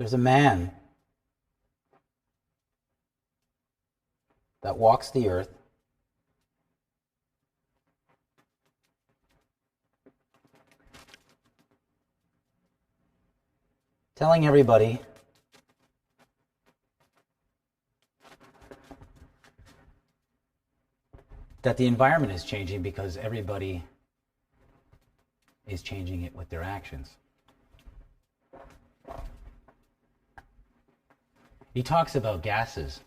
There's a man that walks the earth telling everybody that the environment is changing because everybody is changing it with their actions. He talks about gases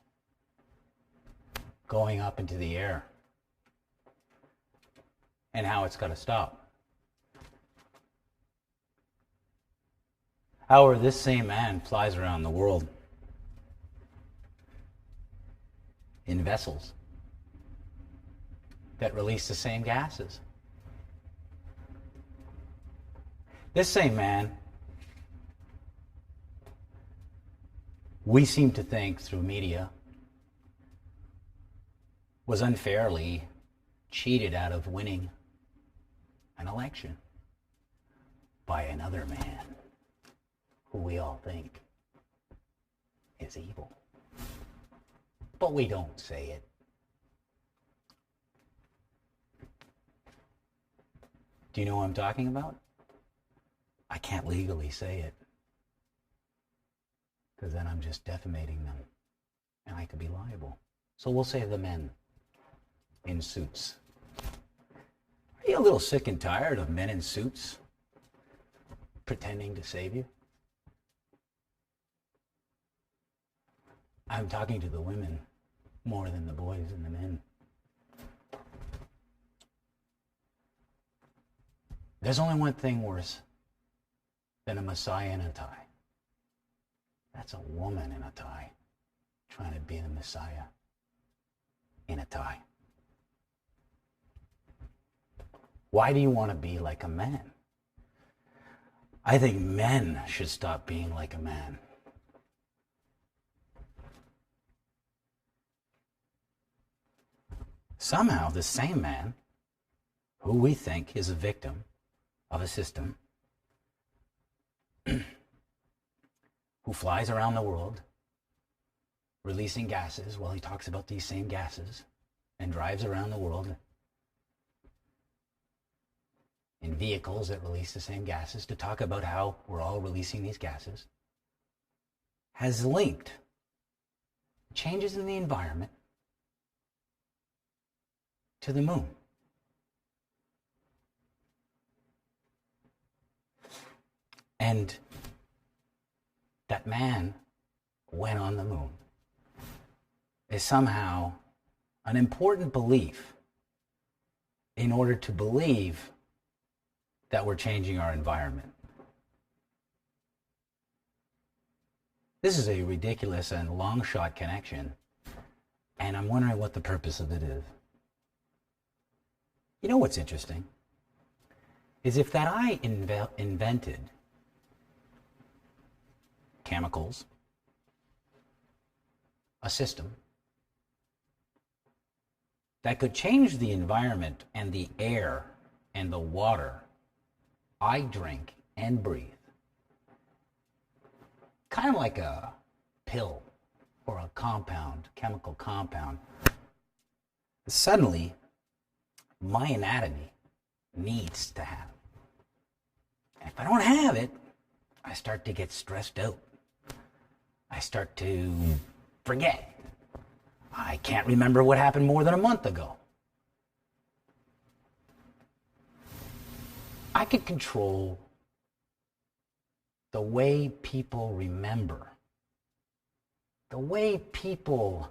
going up into the air and how it's got to stop. However, this same man flies around the world in vessels that release the same gases. This same man, we seem to think through media, was unfairly cheated out of winning an election by another man who we all think is evil. But we don't say it. Do you know what I'm talking about? I can't legally say it, because then I'm just defamating them, and I could be liable. So we'll say the men in suits. Are you a little sick and tired of men in suits pretending to save you? I'm talking to the women more than the boys and the men. There's only one thing worse than a Messiah in a tie. That's a woman in a tie trying to be the Messiah in a tie. Why do you want to be like a man? I think men should stop being like a man. Somehow, the same man, who we think is a victim of a system, who flies around the world releasing gases, well, he talks about these same gases and drives around the world in vehicles that release the same gases to talk about how we're all releasing these gases, has linked changes in the environment to the moon. And that man went on the moon is somehow an important belief in order to believe that we're changing our environment. This is a ridiculous and long shot connection, and I'm wondering what the purpose of it is. You know what's interesting? Is if that I invented chemicals, a system that could change the environment and the air and the water I drink and breathe, kind of like a pill or a compound, chemical compound, suddenly my anatomy needs to have it. And if I don't have it, I start to get stressed out. I start to forget. I can't remember what happened more than a month ago. I could control the way people remember, the way people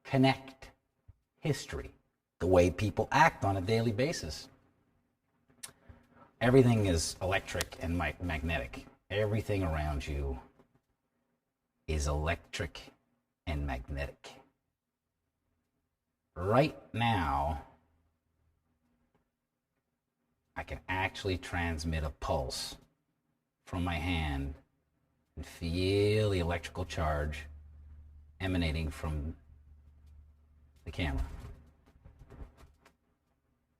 connect history, the way people act on a daily basis. Everything is electric and magnetic. Everything around you is electric and magnetic. Right now, I can actually transmit a pulse from my hand and feel the electrical charge emanating from the camera.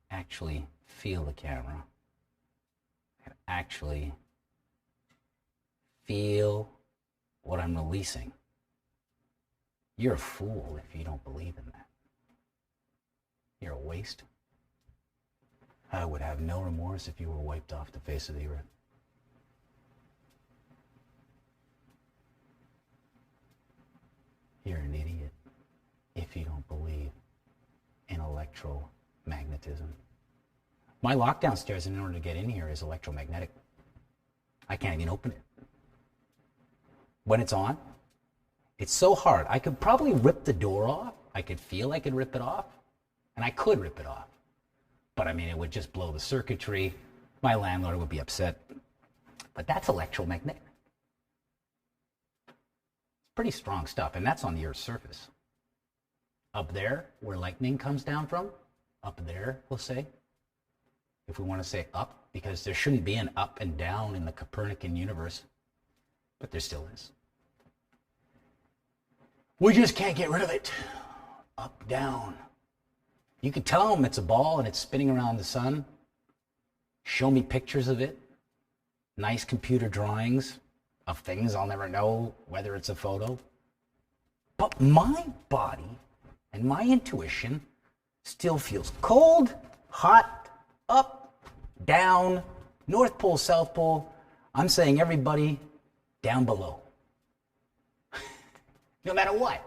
Actually feel the camera. I can actually feel what I'm releasing. You're a fool if you don't believe in that. You're a waste. I would have no remorse if you were wiped off the face of the earth. You're an idiot if you don't believe in electromagnetism. My lock downstairs in order to get in here is electromagnetic. I can't even open it. When it's on, it's so hard. I could probably rip the door off. I could feel I could rip it off. And I could rip it off. But I mean, it would just blow the circuitry. My landlord would be upset. But that's electromagnetic. It's pretty strong stuff. And that's on the Earth's surface. Up there, where lightning comes down from, up there, we'll say. If we want to say up, because there shouldn't be an up and down in the Copernican universe. But there still is. We just can't get rid of it. Up, down. You could tell them it's a ball and it's spinning around the sun. Show me pictures of it. Nice computer drawings of things I'll never know whether it's a photo. But my body and my intuition still feels cold, hot, up, down, North Pole, South Pole. I'm saying everybody down below. No matter what.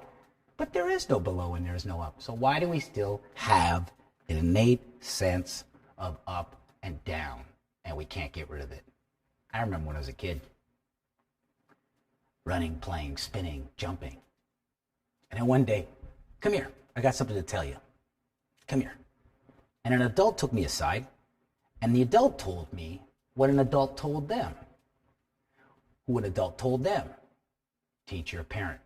But there is no below and there is no up. So why do we still have an innate sense of up and down and we can't get rid of it? I remember when I was a kid, running, playing, spinning, jumping. And then one day, come here, I got something to tell you. Come here. And an adult took me aside, and the adult told me what an adult told them. Who an adult told them? Teacher, parent.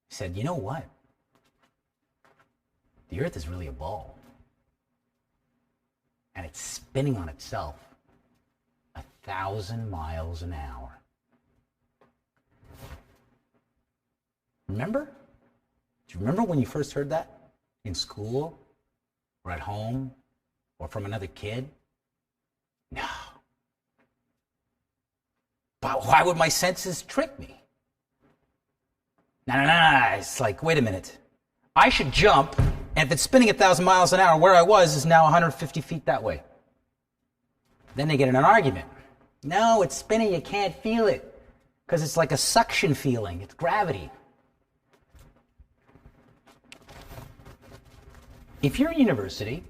He said, you know what? The earth is really a ball. And it's spinning on itself 1,000 miles an hour. Remember? Do you remember when you first heard that? In school? Or at home? Or from another kid? No. But why would my senses trick me? No. It's like, wait a minute. I should jump, and if it's spinning 1,000 miles an hour, where I was is now 150 feet that way. Then they get in an argument. No, it's spinning, you can't feel it. Because it's like a suction feeling. It's gravity. If you're in university,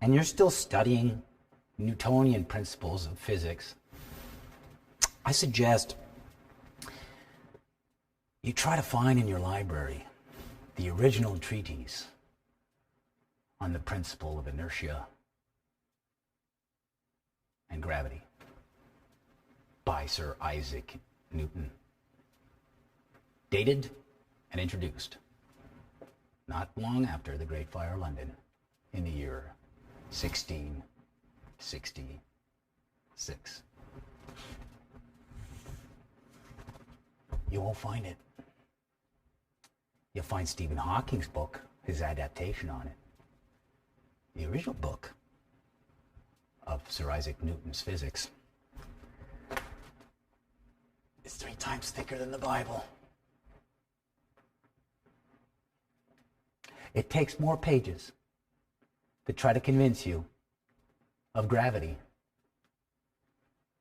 and you're still studying Newtonian principles of physics, I suggest you try to find in your library the original treatise on the principle of inertia and gravity by Sir Isaac Newton. Dated and introduced not long after the Great Fire of London in the year 1666. You won't find it. You'll find Stephen Hawking's book, his adaptation on it. The original book of Sir Isaac Newton's physics is 3 times thicker than the Bible. It takes more pages to try to convince you of gravity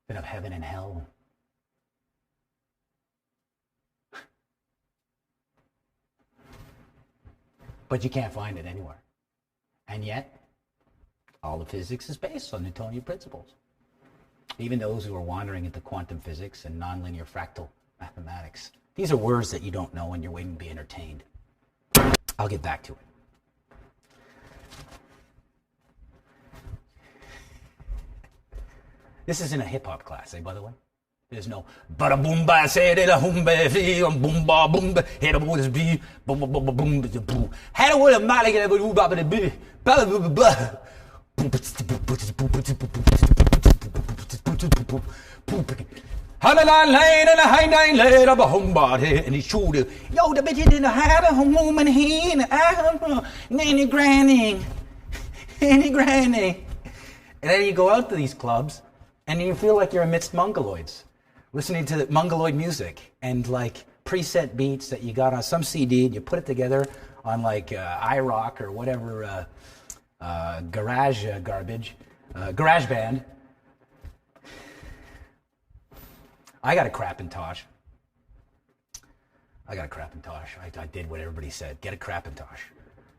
than of heaven and hell. But you can't find it anywhere. And yet, all the physics is based on Newtonian principles. Even those who are wandering into quantum physics and nonlinear fractal mathematics. These are words that you don't know and you're waiting to be entertained. I'll get back to it. This isn't a hip-hop class, by the way. There's no bada boom ba say de la humba fi boom ba boom hit up with be boom boom boom boom had a word of malik and boom ba ba be ba ba ba Hana lane and a high nine laid up a home body and he showed it. Yo, the bitch didn't have a home and he nanny granny. And then you go out to these clubs and you feel like you're amidst mongoloids. listening to mongoloid music and like preset beats that you got on some CD, and you put it together on like iRock or whatever garage garbage, garage band. I got a Crapintosh. I did what everybody said. Get a Crapintosh.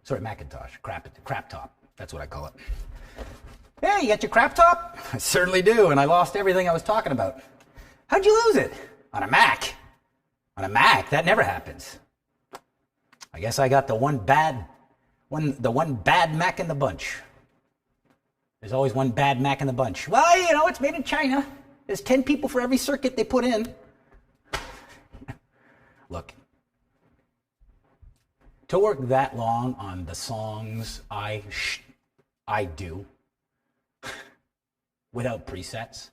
Sorry, Macintosh. Crap top. That's what I call it. Hey, you got your crap top? I certainly do, and I lost everything I was talking about. How'd you lose it? On a Mac. On a Mac, that never happens. I guess I got the one bad Mac in the bunch. There's always one bad Mac in the bunch. Well, you know, it's made in China. There's 10 people for every circuit they put in. Look, to work that long on the songs I do without presets,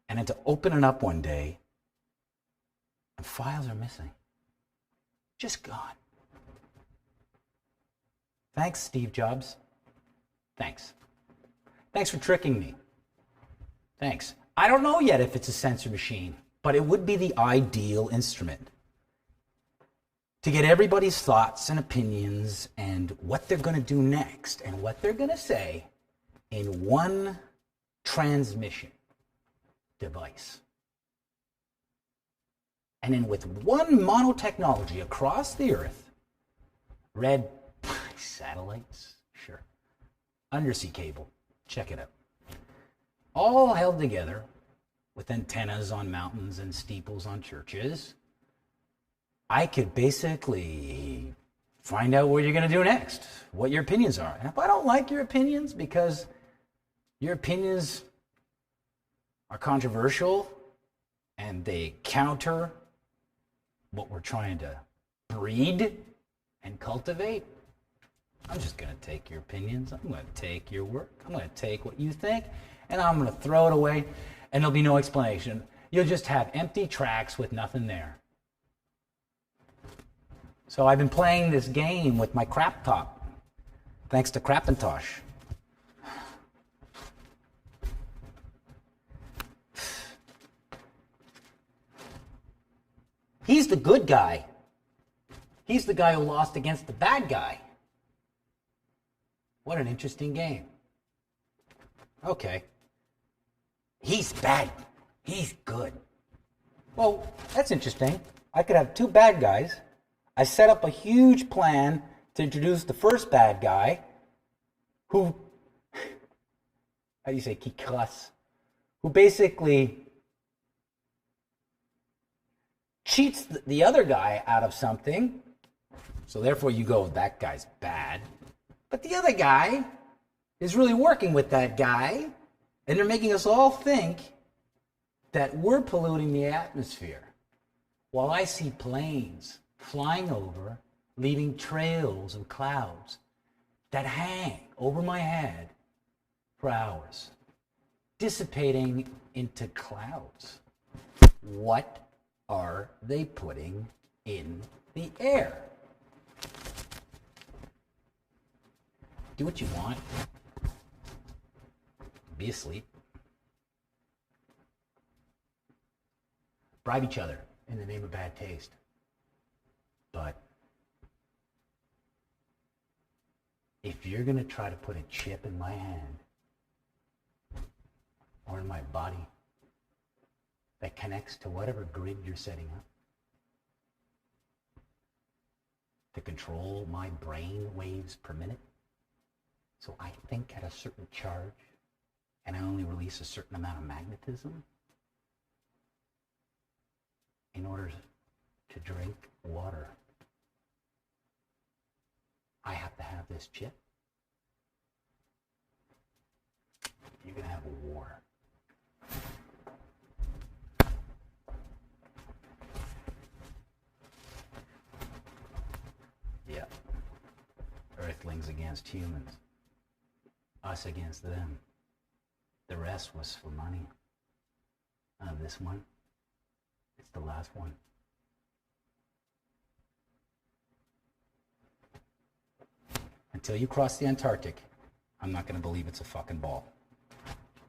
and then to open it up one day and files are missing. Just gone. Thanks, Steve Jobs. Thanks. Thanks for tricking me. Thanks. I don't know yet if it's a sensor machine, but it would be the ideal instrument to get everybody's thoughts and opinions and what they're going to do next and what they're going to say in one transmission device. And then with one mono technology across the earth, red satellites, sure, undersea cable, check it out, all held together with antennas on mountains and steeples on churches, I could basically find out what you're going to do next, what your opinions are. And if I don't like your opinions because your opinions are controversial and they counter what we're trying to breed and cultivate, I'm just going to take your opinions. I'm going to take your work. I'm going to take what you think, and I'm going to throw it away, and there'll be no explanation. You'll just have empty tracks with nothing there. So I've been playing this game with my crap top, thanks to Crapintosh. He's the good guy. He's the guy who lost against the bad guy. What an interesting game. Okay. He's bad. He's good. Well, that's interesting. I could have two bad guys. I set up a huge plan to introduce the first bad guy who, how do you say, qui crasse, who basically cheats the other guy out of something. So therefore you go, that guy's bad. But the other guy is really working with that guy, and they're making us all think that we're polluting the atmosphere. While I see planes flying over, leaving trails of clouds that hang over my head for hours, dissipating into clouds. What are they putting in the air? Do what you want. Be asleep. Bribe each other in the name of bad taste. But if you're going to try to put a chip in my hand or in my body that connects to whatever grid you're setting up to control my brain waves per minute, so I think at a certain charge and I only release a certain amount of magnetism in order to drink water, I have to have this chip. You're going to have a war. Yeah. Earthlings against humans. Us against them. The rest was for money. This one, it's the last one. Until you cross the Antarctic, I'm not going to believe it's a fucking ball.